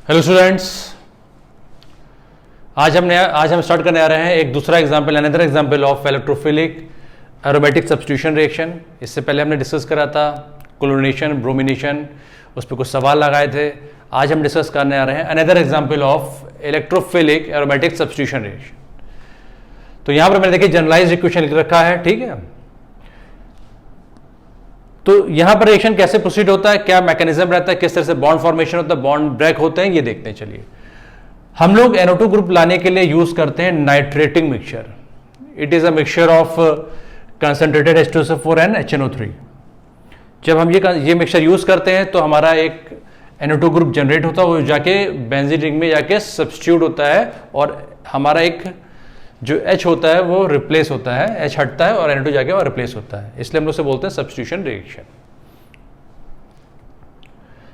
Hello students, आज हम start करने आ रहे हैं एक दूसरा example, another example of electrophilic aromatic substitution reaction. इससे पहले हमने डिस्कस करा था क्लोरीनेशन, ब्रोमिनेशन, उस पर कुछ सवाल लगाए थे। आज हम डिस्कस करने आ रहे हैं another example of electrophilic aromatic substitution reaction. तो यहां पर मैंने देखिए जनरलाइज्ड इक्वेशन लिख रखा है, ठीक है। तो यहां पर रिएक्शन कैसे प्रोसीड होता है, क्या मैकेनिज्म रहता है, किस तरह से बॉन्ड फॉर्मेशन होता है, बॉन्ड ब्रेक होते हैं, ये देखते हैं। चलिए, हम लोग NO2 ग्रुप लाने के लिए यूज करते हैं nitrating mixture. It is a mixture of concentrated H2SO4 and HNO3। जब हम ये मिक्सचर यूज करते हैं तो हमारा एक NO2 ग्रुप जनरेट होता है, वो जाके बेंजीन रिंग में जाके सब्स्टिट्यूट होता है और हमारा एक जो H होता है वो रिप्लेस होता है, H हटता है और NO2 जाके और रिप्लेस होता है। इसलिए हम लोग उसे बोलते हैं सब्स्टिट्यूशन रिएक्शन।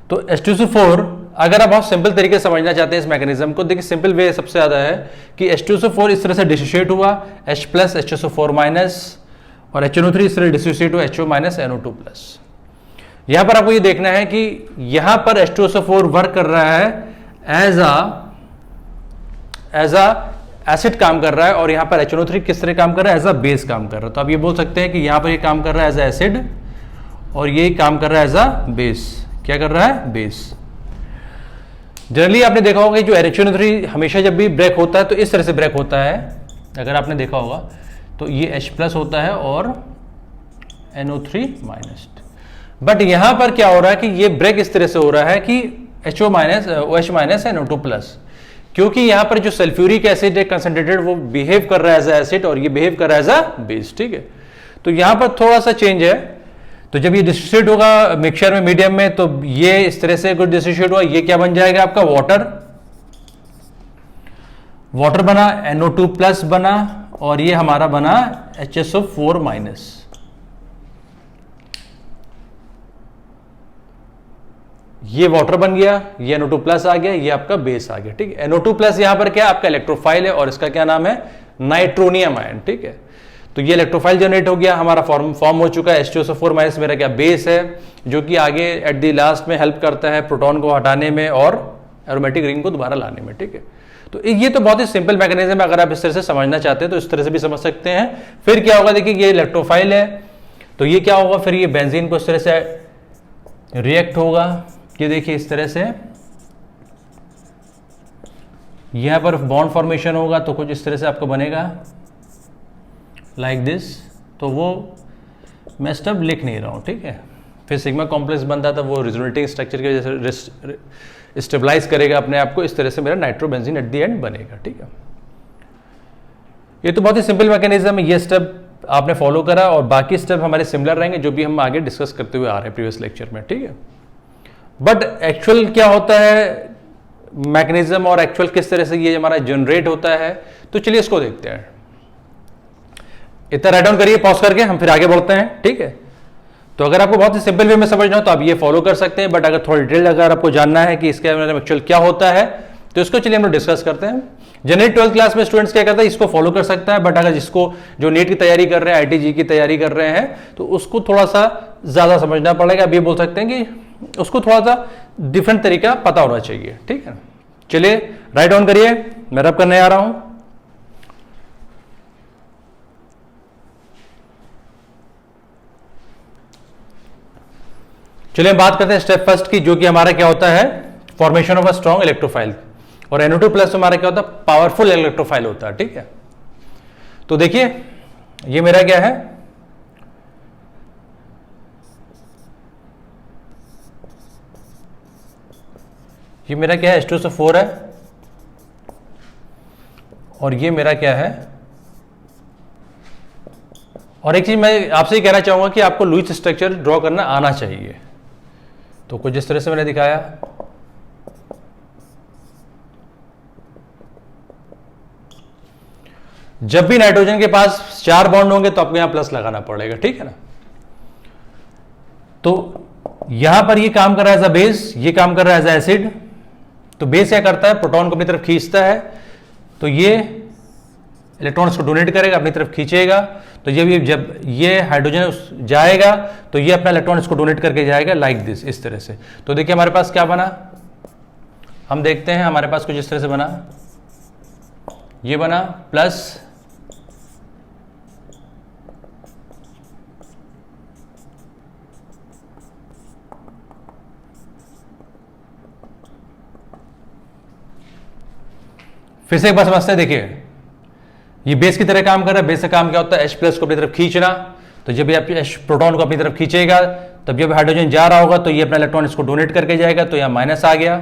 तो H2SO4, अगर आप बहुत सिंपल तरीके से समझना चाहते हैं इस मैकेनिज्म को, देखिए सिंपल वे सबसे ज्यादा है कि H2SO4 इस तरह से डिसोसिएट हुआ H प्लस H2SO4 माइनस, और HNO3 इस तरह डिसोसिएट हुआ HO माइनस NO2 प्लस। यहां पर आपको ये देखना है कि यहां पर H2SO4 वर्क कर रहा है एज अ एसिड काम कर रहा है, और यहां पर HNO3 किस तरह काम कर रहा है, एज अ बेस काम कर रहा है। तो आप ये बोल सकते हैं कि यहां पर ये काम कर रहा है एज अ एसिड और ये काम कर रहा है एज अ बेस। क्या कर रहा है? बेस। जनरली आपने देखा होगा कि जो HNO3 हमेशा जब भी ब्रेक होता है तो इस तरह से ब्रेक होता है। अगर आपने देखा होगा तो ये H प्लस होता है और NO3 माइनस। बट यहां पर क्या हो रहा है कि ये ब्रेक इस तरह से हो रहा है कि HO minus OH minus NO2 plus, क्योंकि यहां पर जो सल्फ्यूरिक एसिड है कंसंट्रेटेड वो बिहेव कर रहा है एज अ एसिड और ये बिहेव कर रहा है एज अ बेस, ठीक है। तो यहां पर थोड़ा सा चेंज है। तो जब ये डिसोसिएट होगा मिक्सचर में, मीडियम में, तो ये इस तरह से कुछ डिसोसिएट हुआ, ये क्या बन जाएगा आपका? वाटर बना, NO2 प्लस बना, और ये हमारा बना HSO4 माइनस। ये वाटर बन गया, ये NO2 प्लस आ गया, ये आपका बेस आ गया, ठीक है। NO2 प्लस यहां पर क्या आपका इलेक्ट्रोफाइल है और इसका क्या नाम है? नाइट्रोनियम आयन, ठीक है। तो ये इलेक्ट्रोफाइल जनरेट हो गया, हमारा फॉर्म हो चुका है। H2SO4 माइनस मेरा क्या? बेस है, जो कि आगे एट द लास्ट में हेल्प करता है प्रोटॉन को हटाने में और एरोमेटिक रिंग को दोबारा लाने में, ठीक है। तो ये तो बहुत ही सिंपल मैकेनिज्म है। अगर आप इस तरह से समझना चाहते हैं तो इस तरह से भी समझ सकते हैं। फिर क्या होगा, देखिए ये इलेक्ट्रोफाइल है, तो ये क्या होगा, फिर ये बेंजीन को इस तरह से रिएक्ट होगा। ये देखिए इस तरह से यहां पर बॉन्ड फॉर्मेशन होगा, तो कुछ इस तरह से आपको बनेगा लाइक दिस। तो वो मैं स्टेप लिख नहीं रहा हूं, ठीक है। फिर सिग्मा कॉम्प्लेक्स बनता था, वो रिजोनेटिंग स्ट्रक्चर की वजह से स्टेबलाइज करेगा अपने आप को। इस तरह से मेरा नाइट्रोबेंजीन एट द एंड बनेगा, ठीक है। ये तो बहुत ही सिंपल मैकेनिज्म है। ये स्टेप आपने फॉलो करा और बाकी स्टेप हमारे सिमिलर रहेंगे, जो भी हम आगे डिस्कस करते हुए आ रहे हैं प्रीवियस लेक्चर में, ठीक है। बट एक्चुअल क्या होता है मैकेनिज्म और एक्चुअल किस तरह से ये हमारा जनरेट होता है, तो चलिए इसको देखते हैं। इतना राइट डाउन करिए पॉज करके, हम फिर आगे बढ़ते हैं, ठीक है। तो अगर आपको बहुत ही सिंपल वे में समझना हो तो आप ये फॉलो कर सकते हैं, बट अगर थोड़ा डिटेल अगर आपको जानना है कि इसके अंदर एक्चुअल क्या होता है तो इसको चलिए हम लोग डिस्कस करते हैं। जनरली 12th क्लास में स्टूडेंट्स क्या करता है, इसको फॉलो कर सकता है, बट अगर जिसको जो नीट की तैयारी कर रहे हैं, IIT की तैयारी कर रहे हैं, तो उसको थोड़ा सा ज्यादा समझना पड़ेगा। अब ये बोल सकते हैं कि उसको थोड़ा सा डिफरेंट तरीका पता होना चाहिए, ठीक है। चलिए राइट डाउन करिए, मैं रब करने आ रहा हूं। चलिए हम बात करते हैं स्टेप फर्स्ट की, जो कि हमारा क्या होता है, formation of a strong electrophile. और NO2 प्लस हमारा क्या होता है, पावरफुल इलेक्ट्रोफाइल होता है, ठीक है। तो देखिए ये मेरा क्या है, ये मेरा क्या है, H2SO4 है, और ये मेरा क्या है। और एक चीज मैं आपसे कहना चाहूंगा कि आपको लुईस स्ट्रक्चर ड्रॉ करना आना चाहिए। तो कुछ जिस तरह से मैंने दिखाया, जब भी नाइट्रोजन के पास 4 बॉन्ड होंगे तो आपको यहां प्लस लगाना पड़ेगा, ठीक है ना। तो यहां पर ये काम कर रहा है एज अ बेस, ये काम कर रहा है एज अ एसिड। तो बेस क्या करता है, प्रोटॉन को अपनी तरफ खींचता है, तो ये इलेक्ट्रॉन्स को डोनेट करेगा, अपनी तरफ खींचेगा। तो जब ये हाइड्रोजन जाएगा तो ये अपना इलेक्ट्रॉन इसको डोनेट करके जाएगा लाइक दिस, इस तरह से। तो देखिए हमारे पास क्या बना, हम देखते हैं हमारे पास कुछ इस तरह से बना, ये बना प्लस फिर से एक बार समझते हैं। देखिए ये बेस की तरह काम कर रहा है। बेस का काम क्या होता है? H प्लस को अपनी तरफ खींचना। तो जब ये आप H प्रोटॉन को अपनी तरफ खींचेगा तब जब हाइड्रोजन जा रहा होगा तो ये अपना इलेक्ट्रॉन इसको डोनेट करके जाएगा, तो यहाँ माइनस आ गया,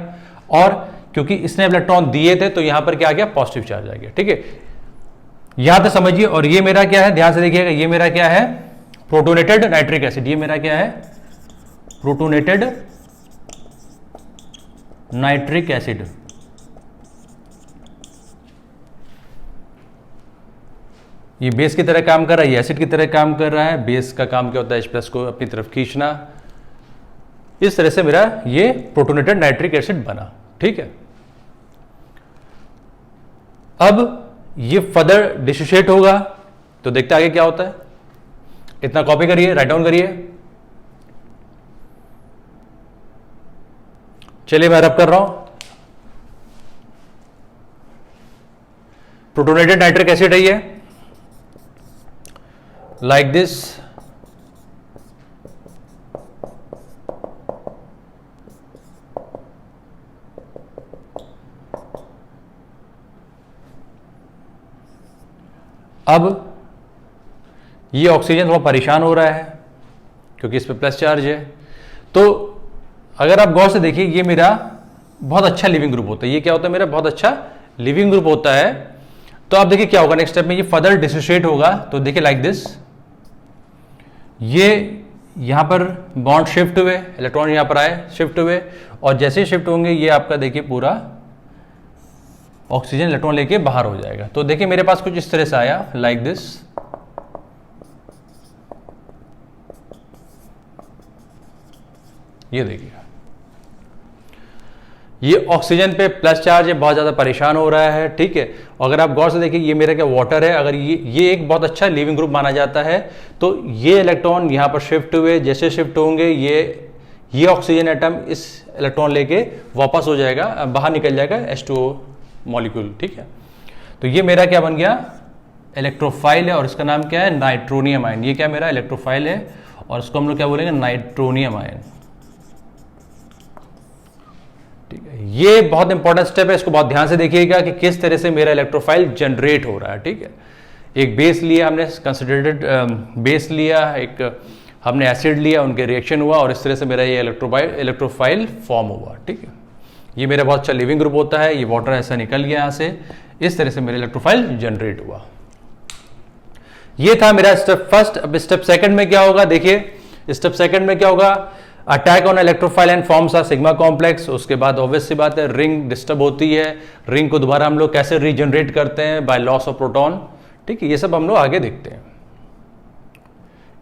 और क्योंकि इसने इलेक्ट्रॉन दिए थे तो यहाँ पर क्या आ गया? पॉजिटिव चार्ज आ गया। ठीक है, यहां तक समझिए। और ये मेरा क्या है? ध्यान से देखिएगा, ये मेरा क्या है? Protonated nitric acid. ये मेरा क्या है? Protonated nitric acid. ये बेस की तरह काम कर रहा है, ये एसिड की तरह काम कर रहा है। बेस का काम क्या होता है? H प्लस को अपनी तरफ खींचना। इस तरह से मेरा ये प्रोटोनेटेड नाइट्रिक एसिड बना। ठीक है, अब ये फर्दर डिसोसिएट होगा तो देखते आगे क्या होता है। इतना कॉपी करिए, राइट डाउन करिए। चलिए मैं रब कर रहा हूं। प्रोटोनेटेड नाइट्रिक एसिड है ये, like this। अब ये ऑक्सीजन थोड़ा परेशान हो रहा है क्योंकि इस पे प्लस चार्ज है। तो अगर आप गौर से देखिए, ये मेरा बहुत अच्छा लिविंग ग्रुप होता है। ये क्या होता है? मेरा बहुत अच्छा लिविंग ग्रुप होता है। तो आप देखिए क्या होगा नेक्स्ट स्टेप में, ये फर्दर डिसोसिएट होगा। तो देखिए लाइक दिस, ये यहां पर बॉन्ड शिफ्ट हुए, इलेक्ट्रॉन यहां पर आए, शिफ्ट हुए, और जैसे ही शिफ्ट होंगे ये आपका देखिए पूरा ऑक्सीजन इलेक्ट्रॉन लेके बाहर हो जाएगा। तो देखिए मेरे पास कुछ इस तरह से आया, लाइक दिस। ये देखिए ये ऑक्सीजन पे प्लस चार्ज है, बहुत ज्यादा परेशान हो रहा है। ठीक है, अगर आप गौर से देखिए ये मेरा क्या वाटर है। अगर ये एक बहुत अच्छा लिविंग ग्रुप माना जाता है। तो ये इलेक्ट्रॉन यहां पर शिफ्ट हुए, जैसे शिफ्ट होंगे ये ऑक्सीजन एटम इस इलेक्ट्रॉन लेके वापस हो जाएगा, बाहर निकल जाएगा H2O मॉलिक्यूल। ठीक है, तो ये मेरा क्या बन गया? इलेक्ट्रोफाइल है, और इसका नाम क्या है? Nitronium ion. ये क्या मेरा इलेक्ट्रोफाइल है, और इसको हम लोग क्या बोलेंगे? Nitronium ion. ठीक है, ये बहुत इंपॉर्टेंट स्टेप है, इसको बहुत ध्यान से देखिएगा कि किस तरह से मेरा इलेक्ट्रोफाइल जनरेट हो रहा है। ठीक है, एक बेस लिया हमने, कंसिडरेटेड बेस लिया, एक हमने एसिड लिया, उनके रिएक्शन हुआ, और इस तरह से मेरा ये इलेक्ट्रोफाइल फॉर्म हुआ। ठीक है, ये मेरा बहुत अच्छा लिविंग ग्रुप होता है। ये वाटर ऐसा निकल गया यहाँ से, इस तरह से मेरा इलेक्ट्रोफाइल जनरेट हुआ। ये था मेरा स्टेप फर्स्ट। अब स्टेप सेकंड में क्या होगा? देखिए स्टेप सेकंड में क्या होगा? Attack on electrophile and forms of sigma complex. उसके बाद ऑब्वियस सी बात है, रिंग डिस्टर्ब होती है। रिंग को दोबारा हम लोग कैसे रीजनरेट करते हैं? By loss of proton. ठीक है, ये सब हम लोग आगे देखते हैं।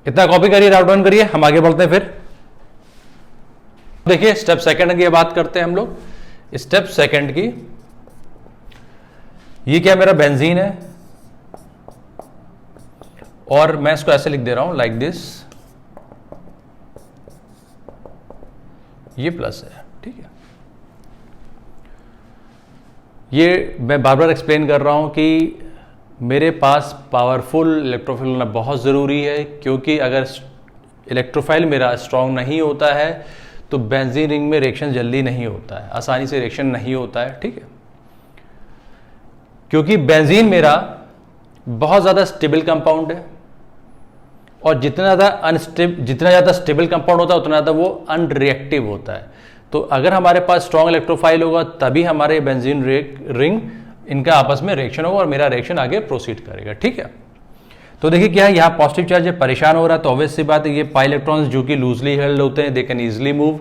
इतना कॉपी करिए, राउट डाउन करिए, हम आगे बढ़ते हैं। फिर देखिए स्टेप सेकंड की बात करते हैं हम लोग। स्टेप सेकंड की, ये क्या मेरा बेंजीन है, और मैं इसको ऐसे लिख दे रहा हूं लाइक दिस। ये प्लस है। ठीक है, ये मैं बार बार एक्सप्लेन कर रहा हूं कि मेरे पास पावरफुल इलेक्ट्रोफाइल होना बहुत ज़रूरी है, क्योंकि अगर इलेक्ट्रोफाइल मेरा स्ट्रांग नहीं होता है तो बेंजीन रिंग में रिएक्शन जल्दी नहीं होता है, आसानी से रिएक्शन नहीं होता है। ठीक है, क्योंकि बेंजीन मेरा बहुत ज़्यादा स्टेबल कंपाउंड है, और जितना ज़्यादा स्टेबल कंपाउंड होता है उतना ज़्यादा वो अनरिएक्टिव होता है। तो अगर हमारे पास स्ट्रॉन्ग इलेक्ट्रोफाइल होगा तभी हमारे बेंजीन रिंग इनका आपस में रिएक्शन होगा और मेरा रिएक्शन आगे प्रोसीड करेगा। ठीक है, तो देखिए क्या है, यहाँ पॉजिटिव चार्ज है, परेशान हो रहा है, तो ऑब्वियस सी बात है ये पाई इलेक्ट्रॉन्स जो कि लूजली हेल्ड होते हैं, दे कैन ईजिली मूव।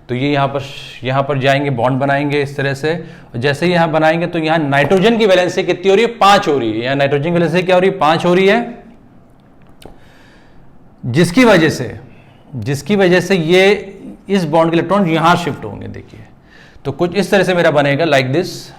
तो ये यहाँ पर जाएंगे, बॉन्ड बनाएंगे इस तरह से। जैसे ही यहाँ बनाएंगे तो यहाँ नाइट्रोजन की वैलेंसी कितनी हो रही है? 5 हो रही है। यहाँ नाइट्रोजन की वैलेंसी क्या हो रही है? 5 हो रही है, जिसकी वजह से ये इस बॉन्ड के इलेक्ट्रॉन यहां शिफ्ट होंगे। देखिए तो कुछ इस तरह से मेरा बनेगा लाइक दिस।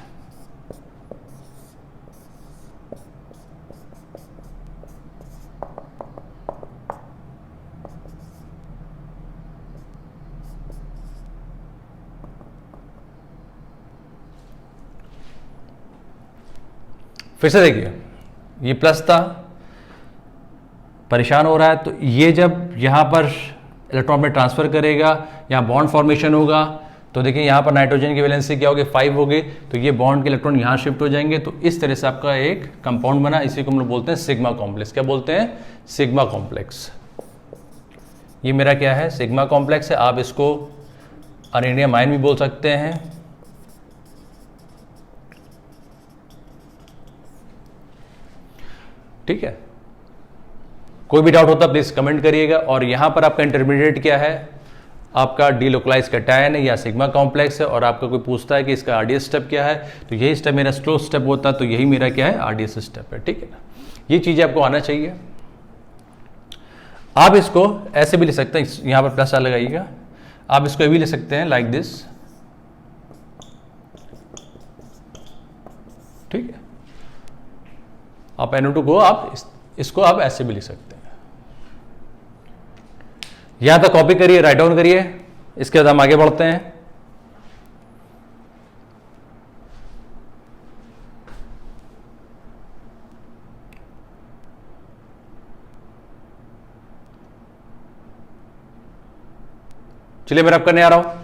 फिर से देखिए, ये प्लस था, परेशान हो रहा है, तो ये जब यहाँ पर इलेक्ट्रॉन में ट्रांसफर करेगा, यहाँ बॉन्ड फॉर्मेशन होगा, तो देखिए यहाँ पर नाइट्रोजन की वैलेंसी क्या होगी, 5 होगी, तो ये बॉन्ड के इलेक्ट्रॉन यहाँ शिफ्ट हो जाएंगे। तो इस तरह से आपका एक कंपाउंड बना, इसी को हम लोग बोलते हैं सिग्मा कॉम्प्लेक्स। क्या बोलते हैं? Sigma complex. ये मेरा क्या है? सिग्मा कॉम्प्लेक्स है। आप इसको अरेनियम आयन भी बोल सकते हैं। ठीक है, कोई भी डाउट होता प्लीज कमेंट करिएगा। और यहां पर आपका इंटरमीडिएट क्या है? आपका डीलोकलाइज कैटायन है या सिग्मा कॉम्प्लेक्स है। और आपका कोई पूछता है कि इसका आरडीएस स्टेप क्या है, तो यही स्टेप मेरा स्लो स्टेप होता है, तो यही मेरा क्या है? आरडीएस स्टेप है। ठीक है ना, ये चीजें आपको आना चाहिए। आप इसको ऐसे भी ले सकते हैं, यहां पर प्लस लगाइएगा। आप इसको भी ले सकते हैं लाइक दिस। ठीक है, आप NO2 को आप इसको आप ऐसे भी लिख सकते हैं। यहां तक कॉपी करिए, राइट डाउन करिए, इसके बाद हम आगे बढ़ते हैं। चलिए, मैं अब करने आ रहा हूं।